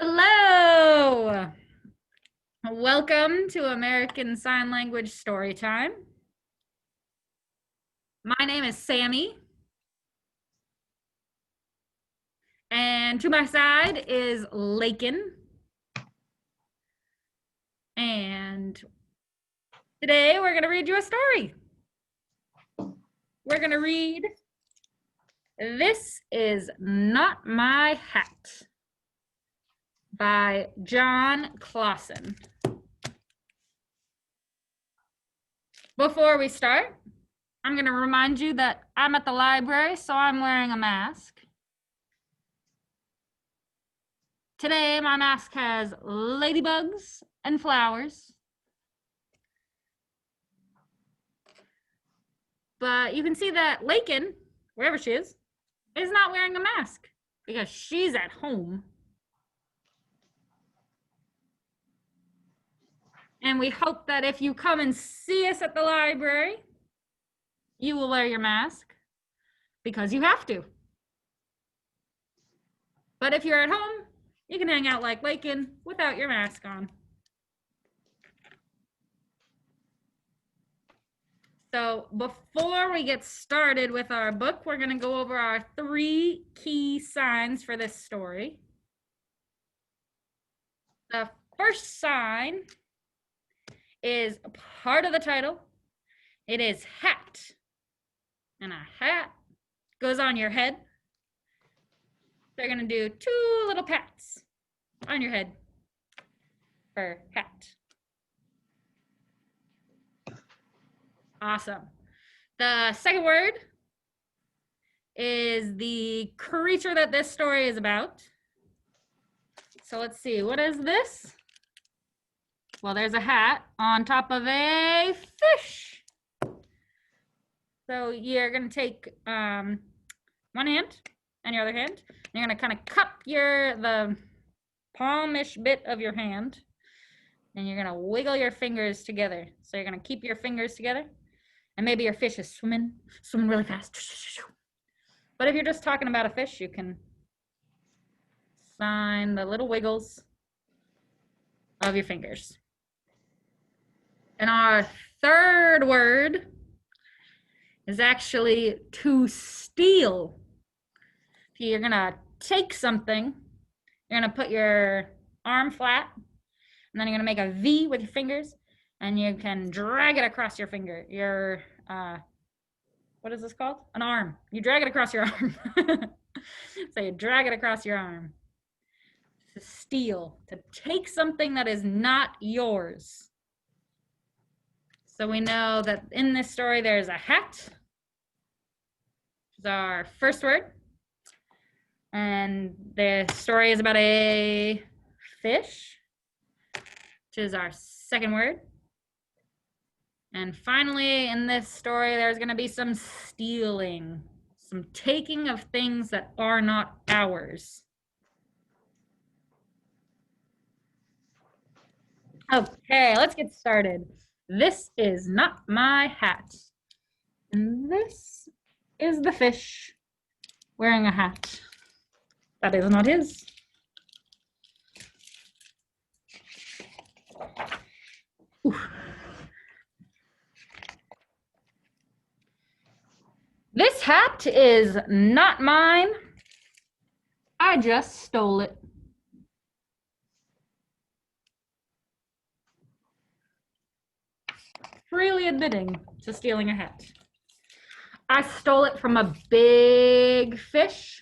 Hello! Welcome to American Sign Language Storytime. My name is Sammy. And to my side is Lakin. And today we're going to read you a story. We're going to read This Is Not My Hat by John Clausen. Before we start, I'm going to remind you that I'm at the library, so I'm wearing a mask. Today, my mask has ladybugs and flowers. But you can see that Lakin, wherever she is not wearing a mask because she's at home. And we hope that if you come and see us at the library, you will wear your mask because you have to. But if you're at home, you can hang out like Lakin without your mask on. So before we get started with our book, we're going to go over our 3 key signs for this story. The first sign is a part of the title. It is hat. And a hat goes on your head. They're going to do 2 little pats on your head for hat. Awesome. The second word is the creature that this story is about. So let's see, what is this? Well, there's a hat on top of a fish. So you're going to take one hand and your other hand. And you're going to kind of cup the palmish bit of your hand. And you're going to wiggle your fingers together. So you're going to keep your fingers together. And maybe your fish is swimming really fast. But if you're just talking about a fish, you can sign the little wiggles of your fingers. And our third word is actually to steal. You're going to take something, you're going to put your arm flat, and then you're going to make a V with your fingers, and you can drag it across your finger. Your, what is this called? An arm. You drag it across your arm. So you drag it across your arm. To steal, to take something that is not yours. So we know that in this story, there's a hat. Which is our first word. And the story is about a fish, which is our second word. And finally, in this story, there's going to be some stealing, some taking of things that are not ours. Okay, let's get started. This is not my hat. And this is the fish wearing a hat. That is not his. Ooh. This hat is not mine. I just stole it. Freely admitting to stealing a hat. I stole it from a big fish.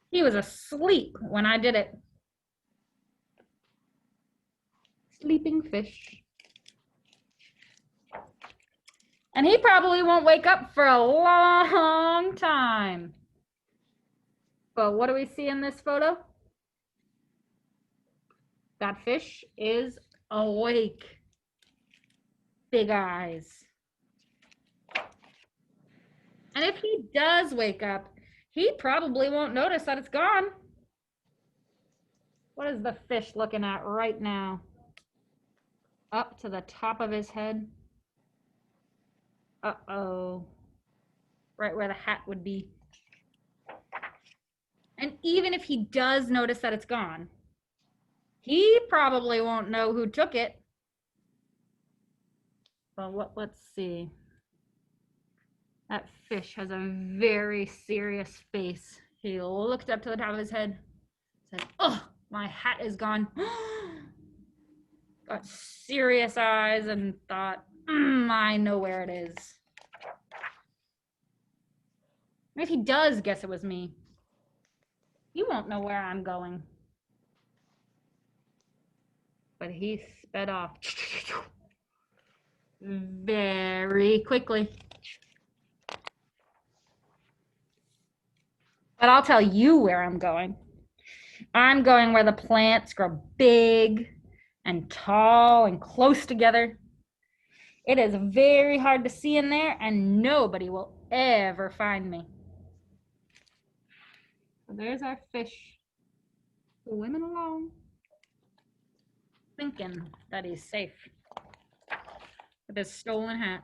He was asleep when I did it. Sleeping fish. And he probably won't wake up for a long time. But what do we see in this photo? That fish is awake. Big eyes. And if he does wake up, he probably won't notice that it's gone. What is the fish looking at right now? Up to the top of his head. Uh-oh. Right where the hat would be. And even if he does notice that it's gone, he probably won't know who took it. But let's see. That fish has a very serious face. He looked up to the top of his head, said, "Oh, my hat is gone." Got serious eyes and thought, I know where it is. If he does guess it was me, he won't know where I'm going. But he sped off very quickly. But I'll tell you where I'm going. I'm going where the plants grow big and tall and close together. It is very hard to see in there, and nobody will ever find me. So there's our fish swimming along, thinking that he's safe with his stolen hat.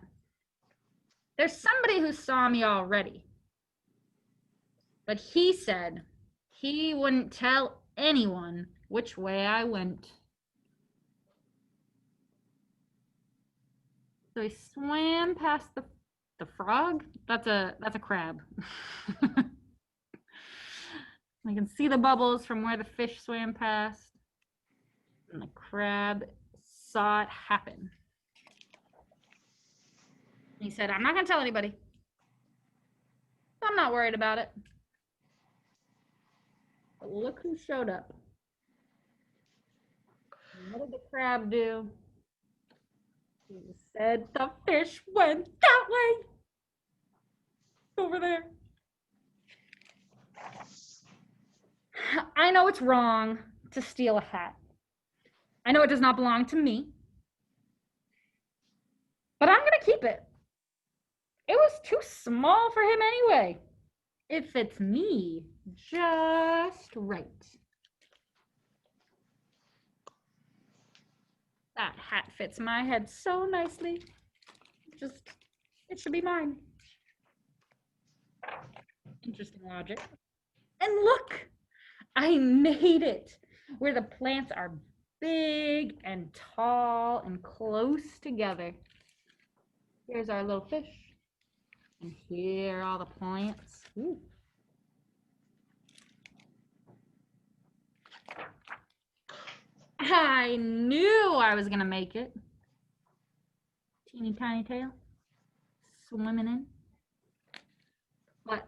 There's somebody who saw me already, but he said he wouldn't tell anyone which way I went. So he swam past the frog. That's a crab. I can see the bubbles from where the fish swam past, and the crab saw it happen. He said, "I'm not going to tell anybody. I'm not worried about it." But look who showed up. What did the crab do? He said, "The fish went that way. Over there." I know it's wrong to steal a hat. I know it does not belong to me. But I'm going to keep it. It was too small for him anyway. It fits me just right. That hat fits my head so nicely. It should be mine. Interesting logic. And look, I made it where the plants are big and tall and close together. Here's our little fish. And here are all the plants. Ooh. I knew I was gonna make it. Teeny tiny tail swimming in. But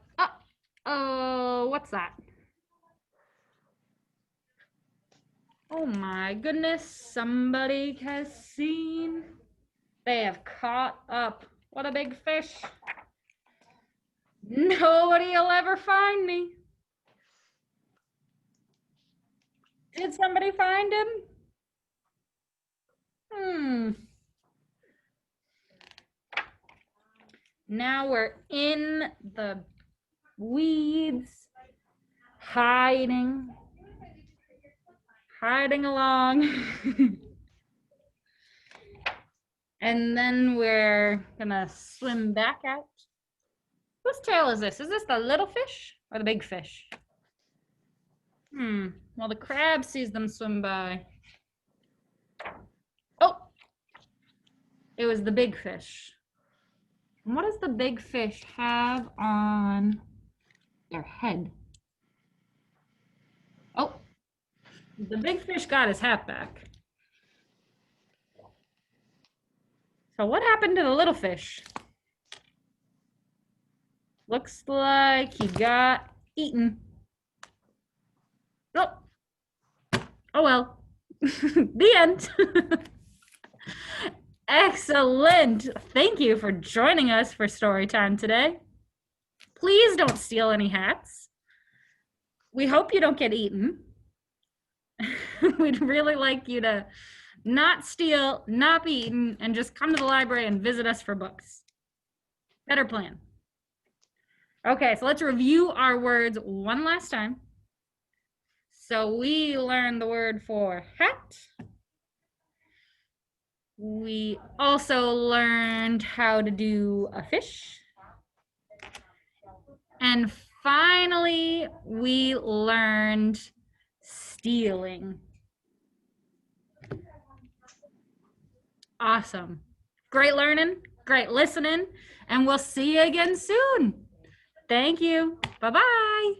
oh, what's that? Oh my goodness, somebody has seen. They have caught up. What a big fish. Nobody will ever find me. Did somebody find him? Now we're in the weeds, hiding along. And then we're gonna swim back out. Whose tail is this? Is this the little fish or the big fish? Well, the crab sees them swim by. Oh, it was the big fish. And what does the big fish have on their head? Oh, the big fish got his hat back. So what happened to the little fish? Looks like he got eaten. Oh, oh well. The end. Excellent. Thank you for joining us for story time today. Please don't steal any hats. We hope you don't get eaten. We'd really like you to not steal, not be eaten, and just come to the library and visit us for books. Better plan. Okay, so let's review our words one last time. So we learned the word for hat. We also learned how to do a fish. And finally, we learned stealing. Awesome. Great learning, great listening, and we'll see you again soon. Thank you. Bye-bye.